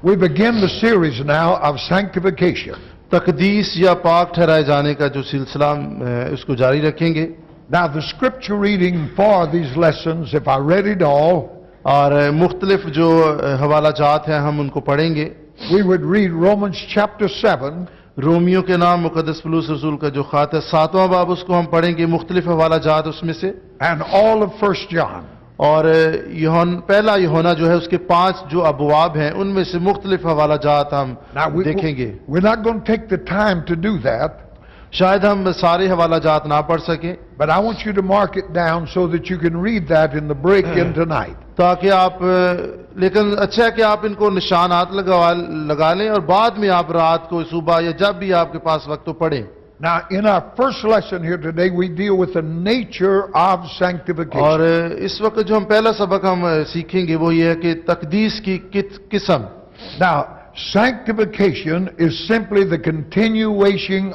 We begin the series now of sanctification. तकदीस या पाक ठहराए जाने का जो सिलसिला उसको जारी रखेंगे. Now the scripture reading for these lessons, if I read it all, और मुख्तलिफ जो हवाला जात हैं हम उनको पढ़ेंगे. we would read Romans chapter 7, Romeo के नाम मुकद्दस पौलुस रसूल का जो खात है 7वां बाब उसको हम पढ़ेंगे, मुख्तलिफ हवाला जात उसमें से, and all of 1 John. और पहला यूहन्ना जो है उसके 5 जो अबवाब हैं उनमें से मुख्तलिफ हवाला जात हम देखेंगे. We're not going to take the time to do that, शायद हम सारे हवाला जात ना पढ़ सकें, but I want you to mark it down so that you can read that in the break-in tonight. ताकि आप, लेकिन अच्छा है कि आप इनको निशानात लगा लें और बाद में आप रात को सुबह या जब भी आपके पास वक्त तो पढ़ें. Now, in our first lesson here today, we deal with the nature of sanctification. और इस वक्त जो हम पहला सबक हम सीखेंगे वो ये है कि तकदीस की किस्म. Now, sanctification is simply the continuation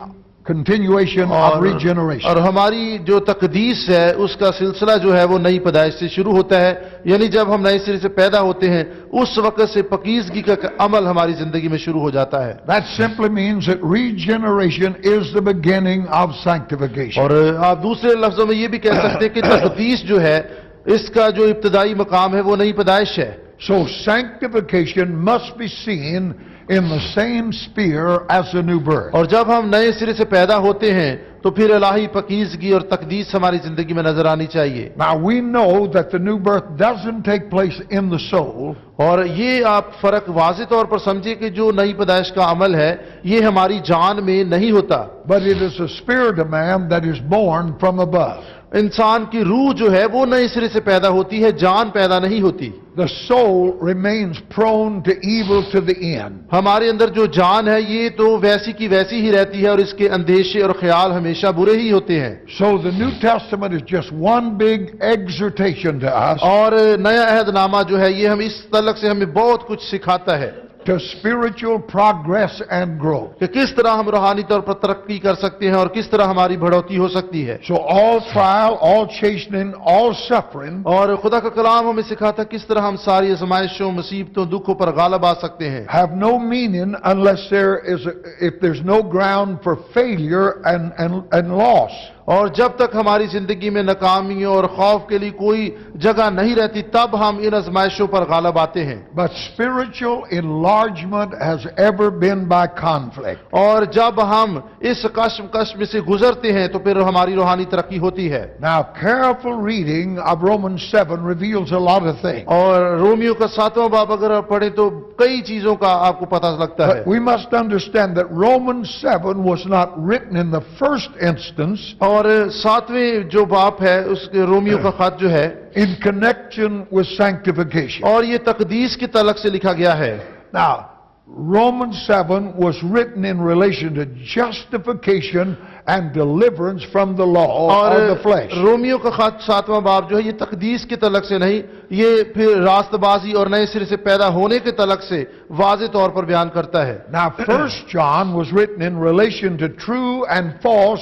of regeneration. और हमारी जो तकदीस है उसका सिलसिला जो है वो नई पैदाइश से शुरू होता है, यानी जब हम नए सिरे से पैदा होते हैं उस वक्त से पकीज़गी का अमल हमारी जिंदगी में शुरू हो जाता है. That simply means that regeneration is the beginning of sanctification. और आप दूसरे लफ्जों में ये भी कह सकते हैं कि तकदीस जो है इसका जो इब्तदाई मकाम है वो नई पैदाइश है. So sanctification must be seen in the same sphere as the new birth. और जब हम नए सिरे से पैदा होते हैं तो फिर इलाही पकीज़गी और तकदीस हमारी जिंदगी में नजर आनी चाहिए. Now we know that the new birth doesn't take place in the soul. और ये आप फर्क वाज़े तौर पर समझिए कि जो नई पैदाइश का अमल है ये हमारी जान में नहीं होता, But it is the spirit of man that is born from above. इंसान की रूह जो है वो नए सिरे से पैदा होती है, जान पैदा नहीं होती. The soul remains prone to evil to the end. हमारे अंदर जो जान है ये तो वैसी की वैसी ही रहती है और इसके अंदेशे और ख्याल हमेशा बुरे ही होते हैं. So the New Testament is just one big exhortation to us और नया अहदनामा जो है ये हम इस तलक से हमें बहुत कुछ सिखाता है to spiritual progress and growth. कि किस तरह हम रूहानी तौर पर तरक्की कर सकते हैं और किस तरह हमारी बढ़ोतरी हो सकती है. So all trial, all chastening, all suffering और खुदा का कलाम हमें सिखाता किस तरह हम सारी आजमाइशों, मुसीबतों, दुखों पर गालिब आ सकते हैं. have no meaning unless if there's no ground for failure and loss. और जब तक हमारी जिंदगी में नाकामियों और खौफ के लिए कोई जगह नहीं रहती तब हम इन आजमाइशों पर गालिब आते हैं. But spiritual enlargement has ever been by conflict. और जब हम इस कश्मकश में से गुजरते हैं तो फिर हमारी रूहानी तरक्की होती है. Now careful reading of Romans 7 reveals a lot of things. और रोमियो का 7वां बाब अगर आप पढ़ें तो कई चीजों का आपको पता लगता है. But we must understand that Romans 7 was not written in the first instance और 7वें जो बाप है उसके रोमियो का खत जो है in connection with sanctification. और ये तकदीस की तलक से लिखा गया है. Now, Romans 7 was written in relation to justification and deliverance from the law of the flesh. Romeo का खत 7वां बाब जो है ये तकदीस की तलक से नहीं, ये फिर रास्तबाजी और नए सिरे से पैदा होने के तलक से वाज़े तौर पर बयान करता है. Now, 1 John was written in relation to true and false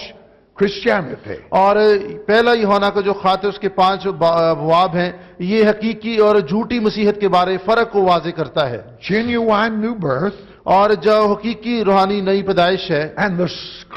Christianity. और पहला यूहन्ना का जो खात है उसके 5 अबवाब हैं, ये हकीकी और झूठी मसीहत के बारे फर्क को वाज़े करता है. Genuine new birth और जो हकीकी रूहानी नई पैदाइश है and the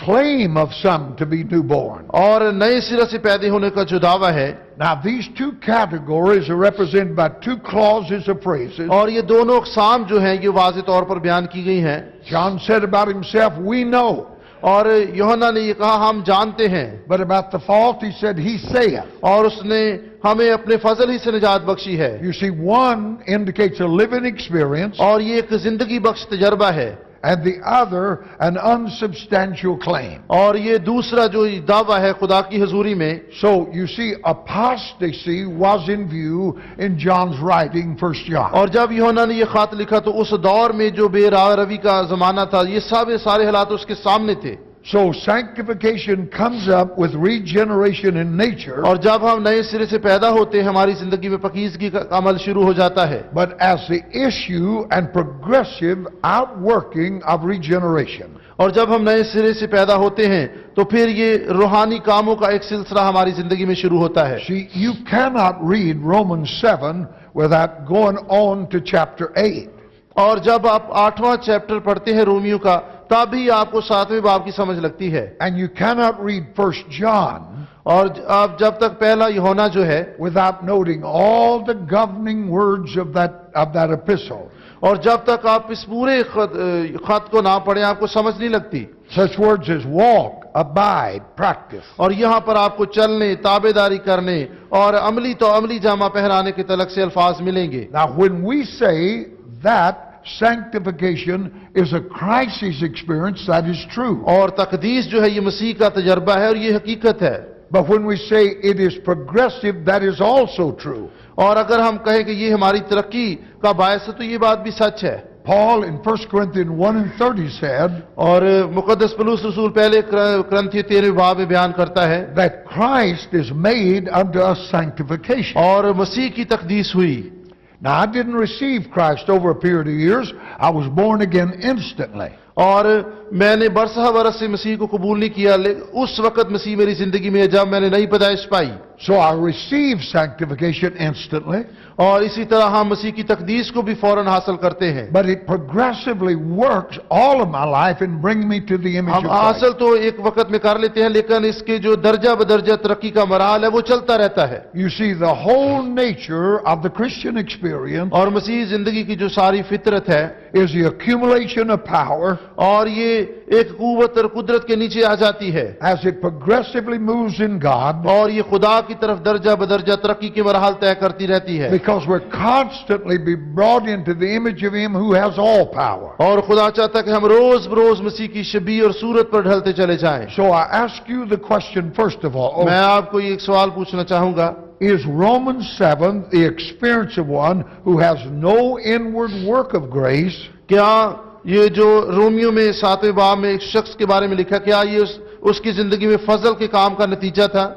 claim of some to be newborn. और नए सिरे से पैदा होने का जो दावा है. Now these two categories are represented by two clauses of phrases. और ये दोनों अक़साम जो हैं ये वाज़े तौर पर बयान की गई हैं. John said about himself, we know. और यूहन्ना ने ये कहा हम जानते हैं. But about the fault he said, he saith. और उसने हमें अपने फजल ही से निजात बख्शी है. You see, one indicates a living experience और ये एक जिंदगी बख्श तजर्बा है and the other an unsubstantial claim. और ये दूसरा जो दावा है खुदा की हुजूरी में. So you see, apostasy was in view in John's writing, 1 John. और जब यूहन्ना ने ये खात लिखा तो उस दौर में जो बेराह रवी का जमाना था ये सारे हालात उसके सामने थे. So sanctification comes up with regeneration in nature. और जब हम नए सिरे से पैदा होते हैं हमारी जिंदगी में पकीज़गी का अमल शुरू हो जाता है. But as the issue and progressive outworking of regeneration. और जब हम नए सिरे से पैदा होते हैं तो फिर ये रूहानी कामों का एक सिलसिला हमारी जिंदगी में शुरू होता है. See, you cannot read Romans 7 without going on to chapter 8. और जब आप 8वां चैप्टर पढ़ते हैं रोमियो का, तभी आपको 7वें बाब की समझ लगती है। And you cannot read 1 John और आप जब तक पहला यूहन्ना जो है, without noting all the governing words of that epistle. और जब तक आप इस पूरे खत को ना पढ़ें, आपको समझ नहीं लगती। Such words as walk, abide, practice. और यहाँ पर आपको चलने, ताबेदारी करने और अमली जामा पहनाने के तलक से अल्फाज मिलेंगे। Now when we say that sanctification is a crisis experience, that is true. और तकदीस जो है ये मसीह का तजर्बा है और ये हकीकत है। But when we say it is progressive, that is also true. और अगर हम कहें कि ये हमारी तरक्की का बायस है, तो ये बात भी सच है। Paul in 1 Corinthians 1:30 said, और मुकद्दस पौलुस रसूल पहले करंथियों 13वें बाब में बयान करता है that Christ is made unto us sanctification. और मसीह की तकदीस हुई। Now I didn't receive Christ over a period of years. I was born again instantly. और मैंने बरसहा बरस से मसीह को कबूल नहीं किया, उस वक्त मसीह मेरी जिंदगी में जब मैंने नई पैदाइश पाई। So I received sanctification instantly. और इसी तरह हम मसीह की तकदीस को भी फौरन हासिल करते हैं। But it progressively works all of my life in bringing me to the image हम of Christ. हासिल तो एक वक्त में कर लेते हैं, लेकिन इसके जो दर्जा बदर्जा तरक्की का मराहल है वो चलता रहता है। You see, the whole nature of the Christian experience और मसीह जिंदगी की जो सारी फितरत है, is the accumulation of power और ये एक कुव्वत और कुदरत के नीचे आ जाती है। as it progressively moves in God, और ये खुदा की तरफ दर्जा बदर्जा तरक्की के मराहल तय करती रहती है। because we're constantly be brought into the image of Him who has all power. और खुदा चाहता है कि हम रोज बरोज मसीह की शबीह और सूरत पर ढलते चले जाएं। So I ask you the question first of all, मैं आपको ये एक सवाल पूछना चाहूंगा, is Romans 7 the experience of one who has no inward work of grace? क्या ये जो रोमियो में 7वें बाब में एक शख्स के बारे में लिखा, क्या ये उसकी जिंदगी में फजल के काम का नतीजा था?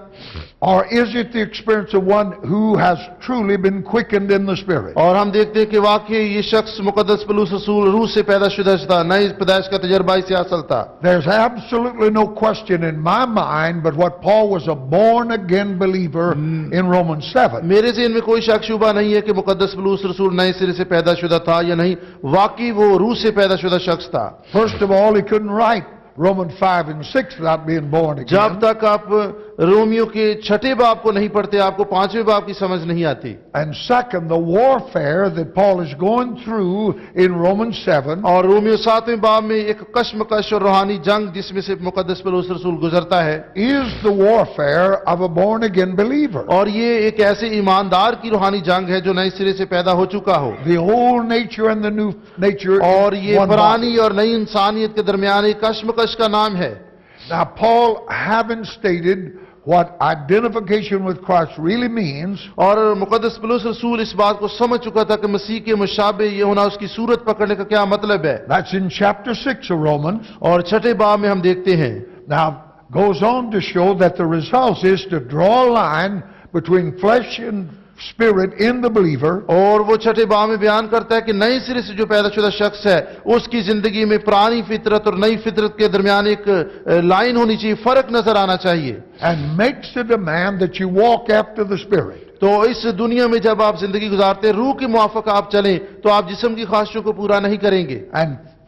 Or is it the experience of one who has truly been quickened in the Spirit? और हम देखते हैं कि वाकई ये शख्स मुकद्दस पौलुस रसूल रूह से पैदाशुदा था, नई पैदाइश का तजर्बा इसे हासिल था। There's absolutely no question in my mind but what Paul was a born again believer in Romans 7. मेरे ज़हन में कोई शक शुबा नहीं है कि मुकद्दस पौलुस रसूल नए सिरे से पैदाशुदा था या नहीं, वाकई वो रूह से पैदाशुदा शख्स था। First of all, he couldn't write Romans 5 and 6 without being born again. जब तक आप रोमियो के 6ठे बाब को नहीं पढ़ते, आपको 5वें बाब की समझ नहीं आती। And second, the warfare that Paul is going through in Romans 7 और रोमियो 7वें बाब में एक कश्मकश और रूहानी जंग जिसमें से मुकद्दस पौलुस रसूल गुजरता है, is the warfare of a born again believer. और ये एक ऐसे ईमानदार की रूहानी जंग है जो नए सिरे से पैदा हो चुका हो। The old nature and the new nature और in ये one पुरानी body. और नई इंसानियत के दरमियान एक कश्मकश का नाम है। Now, Paul having stated what identification with Christ really means, और मुकद्दस पौलुस रसूल इस बात को समझ चुका था कि मसीह के मुशाबे ये होना, उसकी सूरत पकड़ने का क्या मतलब है। that's in chapter 6 of Romans. और 6ठे बाब में हम देखते हैं, Now, goes on to show that the result is to draw a line between flesh and spirit in the believer. और वो 6ठे बाब में बयान करता है कि नए सिरे से जो पैदाशुदा शख्स है उसकी जिंदगी में पुरानी फितरत और नई फितरत के दरमियान एक लाइन होनी चाहिए, फर्क नजर आना चाहिए। And makes a demand that you walk after the Spirit. तो इस दुनिया में जब आप जिंदगी गुजारते हैं, रूह के मुआफिक आप चलें, तो आप जिस्म की ख्वाहिशों को पूरा नहीं करेंगे।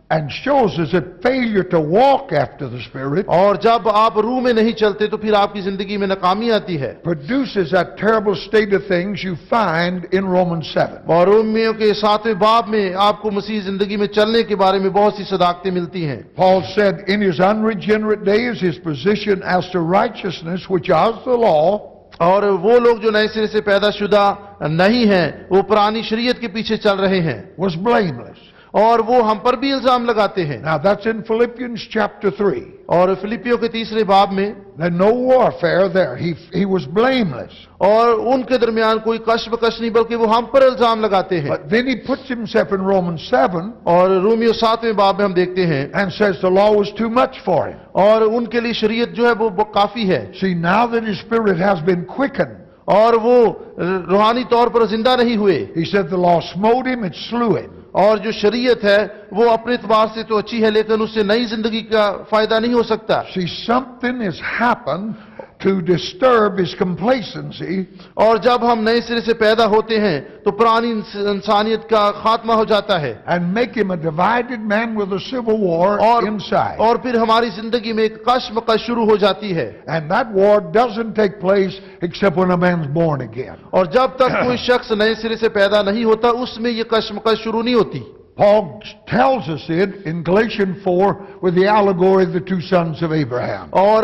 And shows us that failure to walk after the Spirit और जब आप रूह में नहीं चलते तो फिर आपकी जिंदगी में नाकामी आती है। produces that terrible state of things you find in Romans 7. और रोमियो के 7वें बाब में आपको मसीह जिंदगी में चलने के बारे में बहुत सी सदाकतें मिलती हैं। Paul said in his unregenerate days his position as to righteousness, which is the law, और वो लोग जो नए सिरे से पैदाशुदा नहीं हैं, वो पुरानी शरीयत के पीछे चल रहे हैं was blameless. और वो हम पर भी इल्जाम लगाते हैं। Now that's in Philippians chapter 3. और फिलिपियों के 3रे बाब में There's no warfare there. He was blameless. और उनके दरमियान कोई कश्मकश नहीं, बल्कि वो हम पर इल्जाम लगाते हैं। But then he puts himself in Romans 7 और रोमियो 7वें बाब में हम देखते हैं, and says the law was too much for him. और उनके लिए शरीयत जो है वो काफी है। See, now that his spirit has been quickened, और वो रूहानी तौर पर जिंदा नहीं हुए, he said the law smote him, it slew him. और जो शरीयत है वो अपने एतबार से तो अच्छी है, लेकिन उससे नई जिंदगी का फायदा नहीं हो सकता। See, something has happened to disturb his complacency और जब हम नए सिरे से पैदा होते हैं तो पुरानी इंसानियत का खात्मा हो जाता है and make him a divided man with a civil war inside. और फिर हमारी जिंदगी में एक कश्मकश शुरू हो जाती है And that war doesn't take place except when a man's born again. और जब तक कोई शख्स नए सिरे से पैदा नहीं होता उसमें ये कश्मकश शुरू नहीं होती Paul tells us it in Galatians 4 with the allegory of the two sons of Abraham. और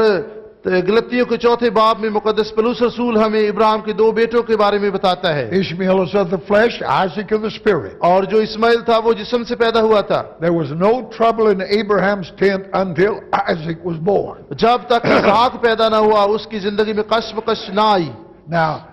गलतियों के चौथे बाब में मुकद्दस पौलुस रसूल हमें इब्राहिम के दो बेटों के बारे में बताता है Ishmael is of the flesh, Isaac of the spirit. और जो इस्माइल था वो जिस्म से पैदा हुआ था There was no trouble in Abraham's tent until Isaac was born. जब तक इसहाक पैदा ना हुआ उसकी जिंदगी में कश्मकश ना आई Now,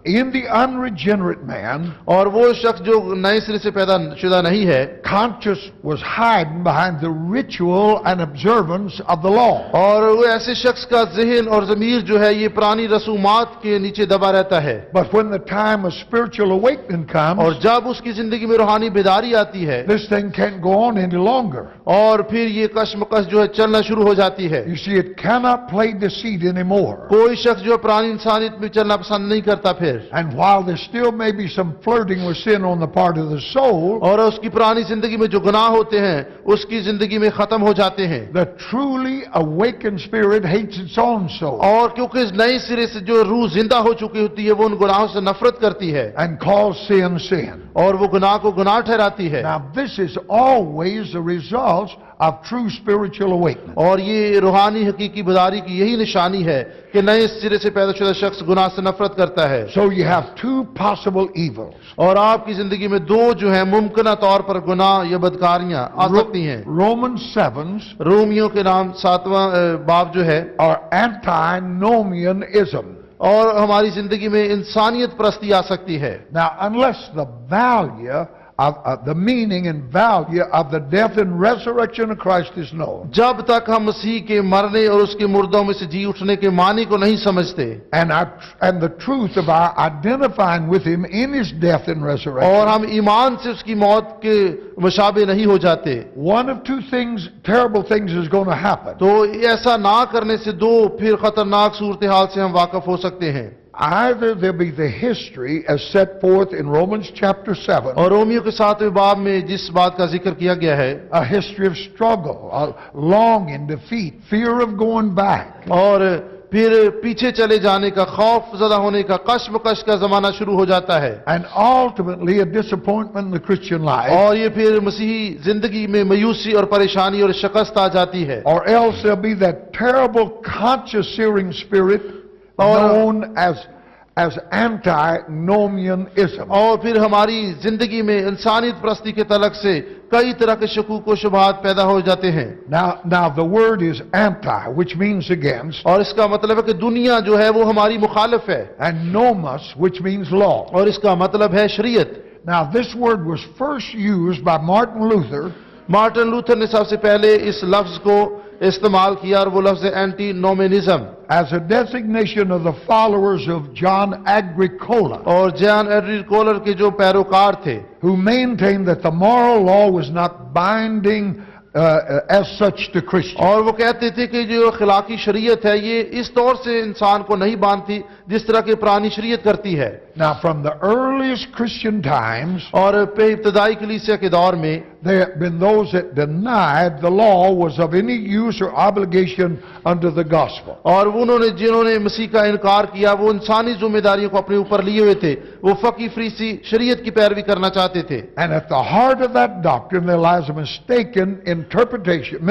in the unregenerate man, और वो शख्स जो नए सिरे से पैदा शुदा नहीं है conscience was hiding behind the ritual and observance of the law. और वो ऐसे शख्स का ज़हन और ज़मीर जो है ये पुरानी रसूमात के नीचे दबा रहता है But when the time of spiritual awakening comes, और जब उसकी जिंदगी में रूहानी बेदारी आती है this thing can't go on any longer. और फिर ये कश्मकश जो है चलना शुरू हो जाती है You see, it cannot play deceit anymore. कोई शख्स जो पुरानी इंसानियत में चलना पसंद नहीं करता फिर And while there still may be some flirting with sin on the part of the soul, और उसकी पुरानी जिंदगी में जो गुनाह होते हैं उसकी जिंदगी में खत्म हो जाते हैं the truly awakened spirit hates its own soul और क्योंकि इस नए सिरे से जो रूह जिंदा हो चुकी होती है वो उन गुनाहों से नफरत करती है and calls sin sin. और वो गुनाह को गुनाह ठहराती है Now, this is always the result of true spiritual awakening. और ये रूहानी हकीकी बेदारी की यही निशानी है कि नए सिरे से पैदाशुदा शख्स गुनाह से नफरत करता है So you have two possible evils. और आपकी जिंदगी में दो जो है मुमकिन तौर पर गुनाह या बदकारियां आ सकती हैं Romans 7 रोमियों के नाम 7वां बाब जो है are antinomianism. और हमारी जिंदगी में इंसानियत परस्ती आ सकती है Now, unless the value of the meaning and value of the death and resurrection of Christ is known, जब तक हम मसीह के मरने और उसके मुर्दों में से जी उठने के मानी को नहीं समझते and the truth of our identifying with Him in His death and resurrection, और हम ईमान से उसकी मौत के मुशाबे नहीं हो जाते one of two things, terrible things is going to happen. तो ऐसा ना करने से दो फिर खतरनाक सूरत हाल से हम वाकफ हो सकते हैं Either there be the history as set forth in Romans chapter 7, और रोमियो के 7वें बाब में जिस बात का जिक्र किया गया है a history of struggle, a longing, defeat, fear of going back, और फिर पीछे चले जाने का खौफ ज़दा होने का कश्मकश का जमाना शुरू हो जाता है and ultimately a disappointment in the Christian life, और ये फिर मसीही जिंदगी में मायूसी और परेशानी और शिकस्त आ जाती है or else there'll be that terrible conscious searing spirit known as antinomianism. और फिर हमारी जिंदगी में इंसानियत परस्ती के तलक से कई तरह के शकूक व शुबहात पैदा हो जाते हैं Now the word is anti, which means against, और इसका मतलब है कि दुनिया जो है वो हमारी मुखालिफ है and nomos, which means law. और इसका मतलब है शरीयत Now this word was first used by Martin Luther Martin Luther ने सबसे पहले इस लफ्ज को इस्तेमाल किया और वो लफ्ज एंटीनोमिनिज्म as a designation of the followers of John Agricola, और जॉन एग्रीकोलर के जो पैरोकार थे who maintained that the moral law was not binding as such to Christians. और वो कहते थे कि जो अखलाकी शरीयत है ये इस तौर से इंसान को नहीं बांधती जिस तरह की पुरानी शरीयत करती है Now, from the earliest Christian times, और इब्तदाई कलीसिया के दौर में there have been those that denied the law was of any use or obligation under the gospel. और उन्होंने जिन्होंने मसीह का इनकार किया वो इंसानी जिम्मेदारियों को अपने ऊपर लिए हुए थे वो फकी फरीसी शरीयत की पैरवी करना चाहते थे And at the heart of that doctrine there lies a mistaken interpretation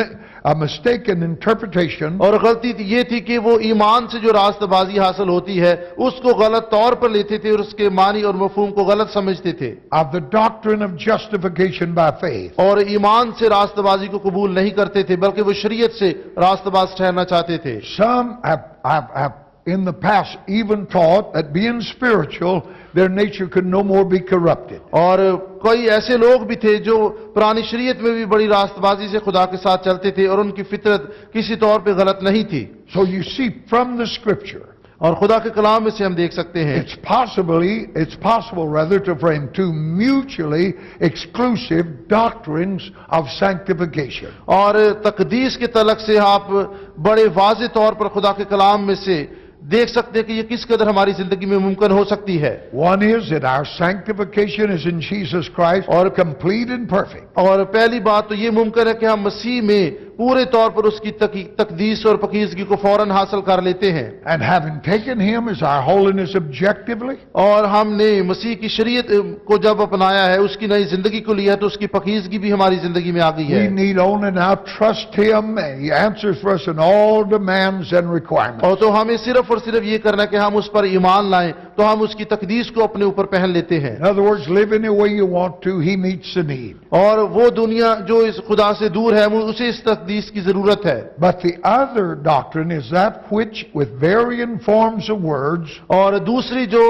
और गलती ये थी कि वो ईमान से जो रास्तबाजी हासिल होती है उसको गलत तौर पर लेते थे और उसके मानी और मफहूम को गलत समझते थे of the doctrine of justification by faith. और ईमान से रास्तबाजी को कबूल नहीं करते थे बल्कि वो शरीयत से रास्तबाज ठहरना चाहते थे Some have in the past even taught that being spiritual, their nature could no more be corrupted. और कई ऐसे लोग भी थे जो पुरानी शरीयत में भी बड़ी रास्तबाजी से खुदा के साथ चलते थे और उनकी फितरत किसी तौर पे गलत नहीं थी So you see from the scripture और खुदा के कलाम में से हम देख सकते हैं It's possible rather to frame two mutually exclusive doctrines of sanctification. और तकदीस के तलक से आप बड़े वाज़े तौर पर खुदा के कलाम में से देख सकते हैं कि ये किस कदर हमारी जिंदगी में मुमकिन हो सकती है। One is that our sanctification is in Jesus Christ, or complete and perfect. और पहली बात तो ये मुमकिन है कि हम मसीह में पूरे तौर पर उसकी तकदीस और पकीजगी को फौरन हासिल कर लेते हैं। And having taken him as our holiness objectively, और हमने मसीह की शरीयत को जब अपनाया है, उसकी नई जिंदगी को लिया है, तो उसकी पकीजगी भी हमारी जिंदगी में आ गई we है। need only now trust him. He answers for us in all demands and requirements. और तो हमें सिर्फ और सिर्फ ये करना है कि हम उस पर ईमान लाएं, तो हम उसकी तकदीस को अपने ऊपर पहन लेते हैं। In other words, live any way you want to, he meets the need. और वो दुनिया जो इस खुदा से दूर है, उसे इस तकदीस की जरूरत है। But the other doctrine is that which, with varying forms of words, और दूसरी जो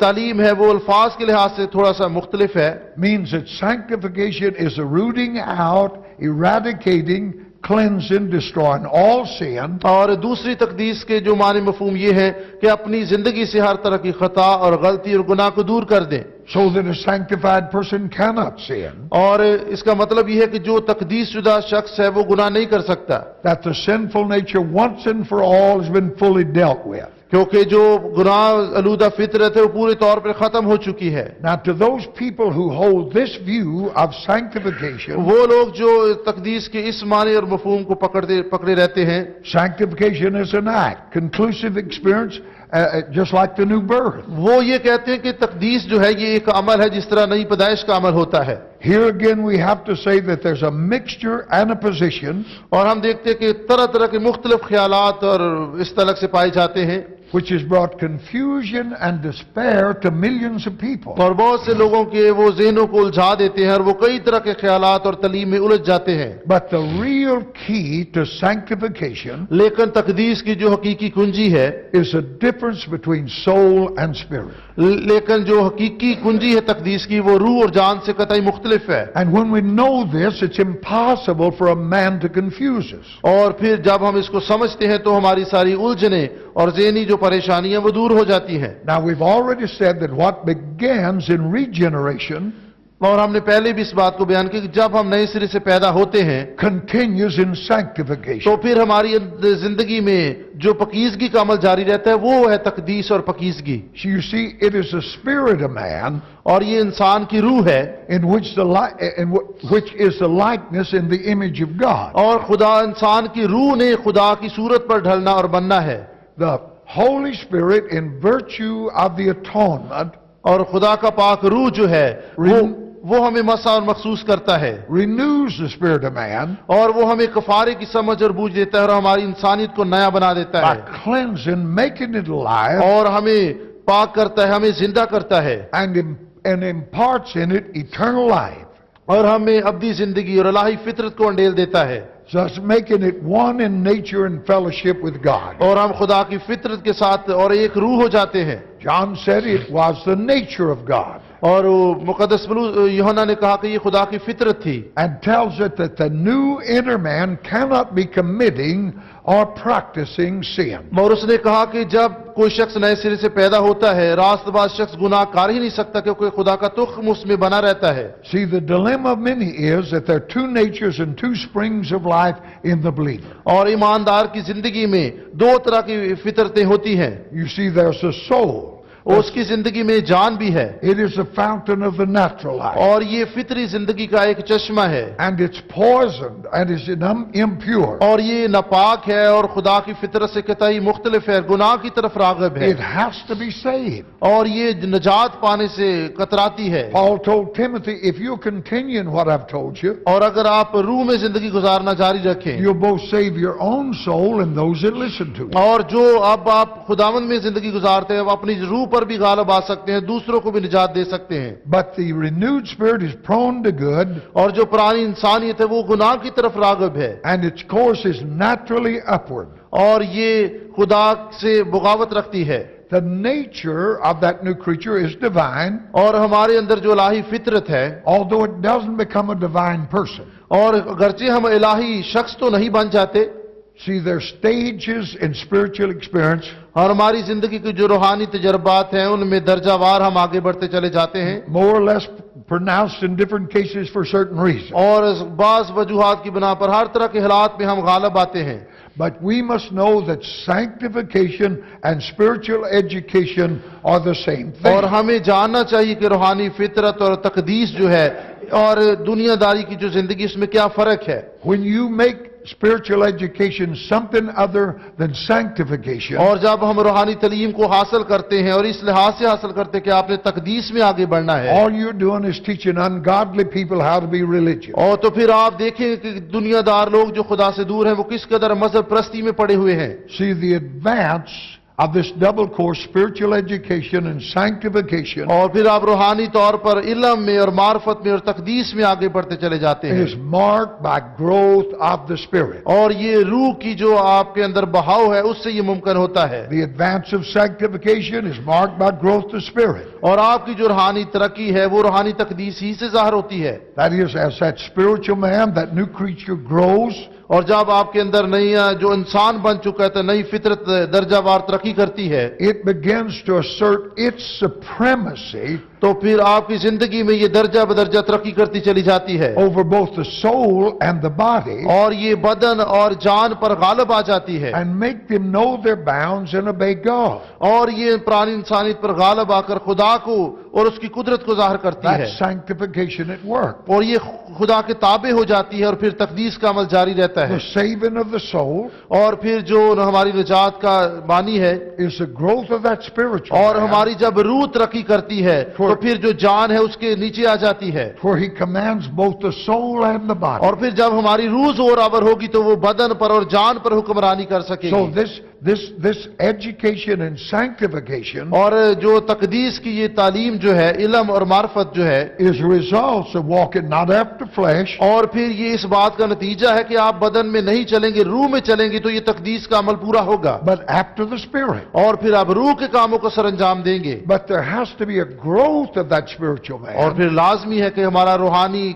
तालीम है वो अल्फाज के लिहाज से थोड़ा सा मुख्तलिफ है। means that sanctification is a rooting out, eradicating, cleansing, destroying all sin, और दूसरी तकदीस के जो माने मफहूम ये है कि अपनी जिंदगी से हर तरह की खता और गलती और गुनाह को दूर कर दें, so that a sanctified person cannot sin. और इसका मतलब यह है कि जो तकदीस शुदा शख्स है वो गुनाह नहीं कर सकता, That the sinful nature once and for all has been fully dealt with. क्योंकि जो गुनाह आलूदा फितरत है वो पूरे तौर पर खत्म हो चुकी है। Now, to those people who hold this view of sanctification, वो लोग जो तकदीस के इस माने और मफहूम को पकड़े रहते हैं, sanctification is an act, conclusive experience, just like the new birth. वो ये कहते हैं कि तकदीस जो है ये एक अमल है, जिस तरह नई पैदाइश का अमल होता है। Here again we have to say that there's a mixture and a position और हम देखते हैं कि तरह तरह के मुख्तलिफ ख्यालात और इस तलक से पाए जाते हैं, which has brought confusion and despair to millions of people. और बहुत से लोगों के वो ज़हनों को उलझा देते हैं और वो कई तरह के ख्यालात और तलीम में उलझ जाते हैं। But the real key to sanctification लेकिन तकदीस की जो हकीकी कुंजी है, is a difference between soul and spirit. लेकिन जो हकीकी कुंजी है तकदीस की, वो रूह और जान से कतई मुख्तलिफ है। And when we know this, it's impossible for a man to confuse us. और फिर जब हम इसको समझते हैं तो हमारी सारी उलझने और ज़हनी जो परेशानियां वो दूर हो जाती हैं। Now, we've already said that what begins in regeneration और हमने पहले भी इस बात को बयान किया कि जब हम नए सिरे से पैदा होते हैं continues in sanctification. तो फिर हमारी जिंदगी में जो पकीजगी का अमल जारी रहता है वो है तकदीस और पकीजगी। So you see, it is the spirit of man और ये इंसान की रूह है in which is the likeness in the image of God. और खुदा इंसान की रूह ने खुदा की सूरत पर ढलना और बनना है। The Holy Spirit, in virtue of the atonement, और खुदा का पाक रूह जो है वो हमें मसा और मखसूस करता है, renews the spirit of man और वो हमें कफारे की समझ और बूझ देता है और हमारी इंसानियत को नया बना देता by है, cleansing, making it alive, और हमें पाक करता है, हमें जिंदा करता है, and imparts in it eternal life, और हमें अब्दी जिंदगी और इलाही फितरत को अंडेल देता है, thus making it one in nature and fellowship with God. और हम खुदा की फितरत के साथ और एक रूह हो जाते हैं। John said it was the nature of God, और मुकद्दस यूहन्ना ने कहा कि ये खुदा की फितरत थी, and tells it that the new inner man cannot be committing or practicing sin. और उसने कहा कि जब कोई शख्स नए सिरे से पैदा होता है, रास्तबाज शख्स गुनाह कर ही नहीं सकता, क्योंकि खुदा का तुख्म उसमें बना रहता है। See, the dilemma of many is that there are two natures and two springs of life in the believer. और ईमानदार की जिंदगी में दो तरह की फितरतें होती हैं। You see, there's a soul. और उसकी जिंदगी में जान भी है, It is the fountain of the natural life. और ये फितरी जिंदगी का एक चश्मा है, And it's poisoned and is impure. और ये नापाक है और खुदा की फितरत से कतई मुख्तलिफ है, गुनाह की तरफ राग़िब है, It has to be saved. और ये नजात पाने से कतराती है। Paul told Timothy, if you continue in what I've told you, और अगर आप रूह में जिंदगी गुजारना जारी रखें, you'll both save your own soul and those that listen to it. और जो अब आप खुदावंद में जिंदगी गुजारते हैं, आप अपनी रूह पर भी गालिब आ सकते हैं, दूसरों को भी निजात दे सकते हैं। But the renewed spirit is prone to good, और जो पुरानी इंसानियत है वो गुनाह की तरफ राग़िब है, and its course is naturally upward. और ये खुदा से बगावत रखती है। The nature of that new creature is divine, और हमारे अंदर जो इलाही फितरत है, although it doesn't become a divine person. और अगरचे हम इलाही शख्स तो नहीं बन जाते, See, there are stages in spiritual experience. और हमारी जिंदगी की जो रूहानी तजर्बात हैं उनमें दर्जावार हम आगे बढ़ते चले जाते हैं, More or less pronounced in different cases for certain reasons. और बाज वजूहात की बिना पर हर तरह के हालात में हम गालिब आते हैं। But we must know that sanctification and spiritual education are the same और thing. हमें जानना चाहिए कि रूहानी फितरत और तकदीस जो है और दुनियादारी की जो जिंदगी उसमें क्या फर्क है। When you make spiritual education something other than sanctification, और जब हम रूहानी तालीम को हासिल करते हैं और इस लिहाज से हासिल करते हैं कि आपने तकदीस में आगे बढ़ना है, all you're doing is teaching ungodly people how to be religious. और तो फिर आप देखें कि दुनियादार लोग जो खुदा से दूर हैं वो किस कदर मजहब प्रस्ती में पड़े हुए हैं। See, the advance of this double course, spiritual education and sanctification, और फिर आप रूहानी तौर पर इल्म में और मार्फत में और तकदीस में आगे बढ़ते चले जाते हैं, is marked by growth of the Spirit. और ये रूह की जो आपके अंदर बहाव है उससे ये मुमकिन होता है। The advance of sanctification is marked by growth of Spirit. और आपकी जो रूहानी तरक्की है वो रूहानी तकदीस ही से ज़ाहिर होती है। That is, as that spiritual man, that new creature grows, और जब आपके अंदर नई जो इंसान बन चुका है तो नई फितरत दर्जावार तरक्की करती है, it begins to assert its supremacy तो फिर आपकी जिंदगी में ये दर्जा बदर्जा तरक्की करती चली जाती है, over both the soul and the body, और ये बदन और जान पर गालिब आ जाती है, and make them know their bounds and obey God. और ये प्राणी इंसानियत पर गालिब आकर खुदा को और उसकी कुदरत को जाहिर करती है, That's sanctification at work. और ये खुदा के ताबे हो जाती है, और फिर तकदीस का अमल जारी रहता है। The saving of the soul और फिर जो हमारी निजात का बानी है, is the growth of that spiritual और man, हमारी जब रूह तरक्की करती है तो फिर जो जान है उसके नीचे आ जाती है, for he commands both the soul and the body. और फिर जब हमारी रूह जोरावर होगी तो वो बदन पर और जान पर हुक्मरानी कर So सकेगी। this education and sanctification और जो तकदीस की ये तालीम जो है, इल्म और मार्फत जो है, is results of walking not after flesh, और फिर ये इस बात का नतीजा है कि आप बदन में नहीं चलेंगे, रूह में चलेंगे, तो ये तकदीस का अमल पूरा होगा, but after the Spirit. और फिर आप रूह के कामों को सरंजाम देंगे। But there has to be a growth of that spiritual और man फिर लाजमी है कि हमारा रूहानी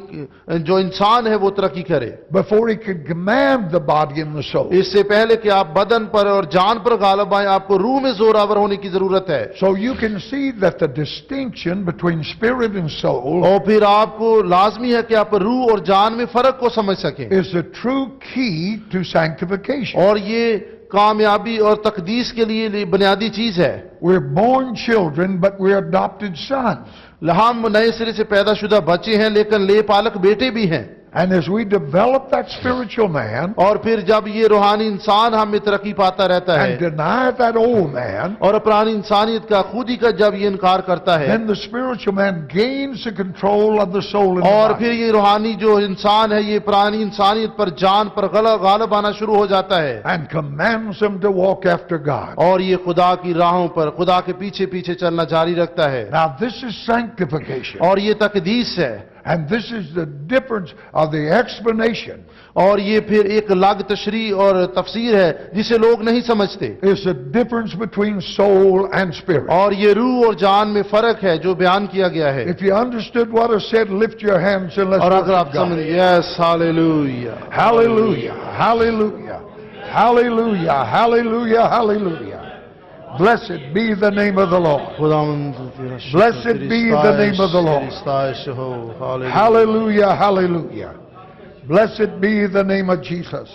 जो इंसान है वो तरक्की करे, before he can command the body and the soul. इससे पहले कि आप बदन पर और जान पर गालिब आए, आपको रूह में जोरावर होने की जरूरत है। So you can see that the distinction between spirit and soul और फिर आपको लाजमी है कि आप रूह और जान में फर्क को समझ सकें, is the true key to sanctification. और ये कामयाबी और तकदीस के लिए बुनियादी चीज है। We're born children, but we're adopted sons. हम नए सिरे से पैदाशुदा बच्चे हैं लेकिन ले पालक बेटे भी हैं, And as we develop that spiritual man और फिर जब ये रूहानी इंसान हम में तरक्की पाता रहता and है deny that old man, और पुरानी इंसानियत का खुद ही का जब ये इनकार करता है, then the spiritual man gains the control of the soul and और the फिर body, ये रूहानी जो इंसान है ये पुरानी इंसानियत पर जान पर गालिब आना शुरू हो जाता है, and commands them to walk after God. और ये खुदा की राहों पर खुदा के पीछे पीछे चलना जारी रखता है, Now this is sanctification. और ये तकदीस है, And this is the difference of the explanation. और ये फिर एक अलग तशरीह और तफसीर है जिसे लोग नहीं समझते। Is the difference between soul and spirit. और ये रूह और जान में फर्क है जो बयान किया गया है। If you understood what I said, lift your hands and let's और अगर आप worship God. समझ, yes hallelujah, Hallelujah, hallelujah, hallelujah, hallelujah, hallelujah. Blessed be the name of the Lord. Blessed be the name of the Lord. Lord. Hallelujah, hallelujah. Blessed be the name of Jesus.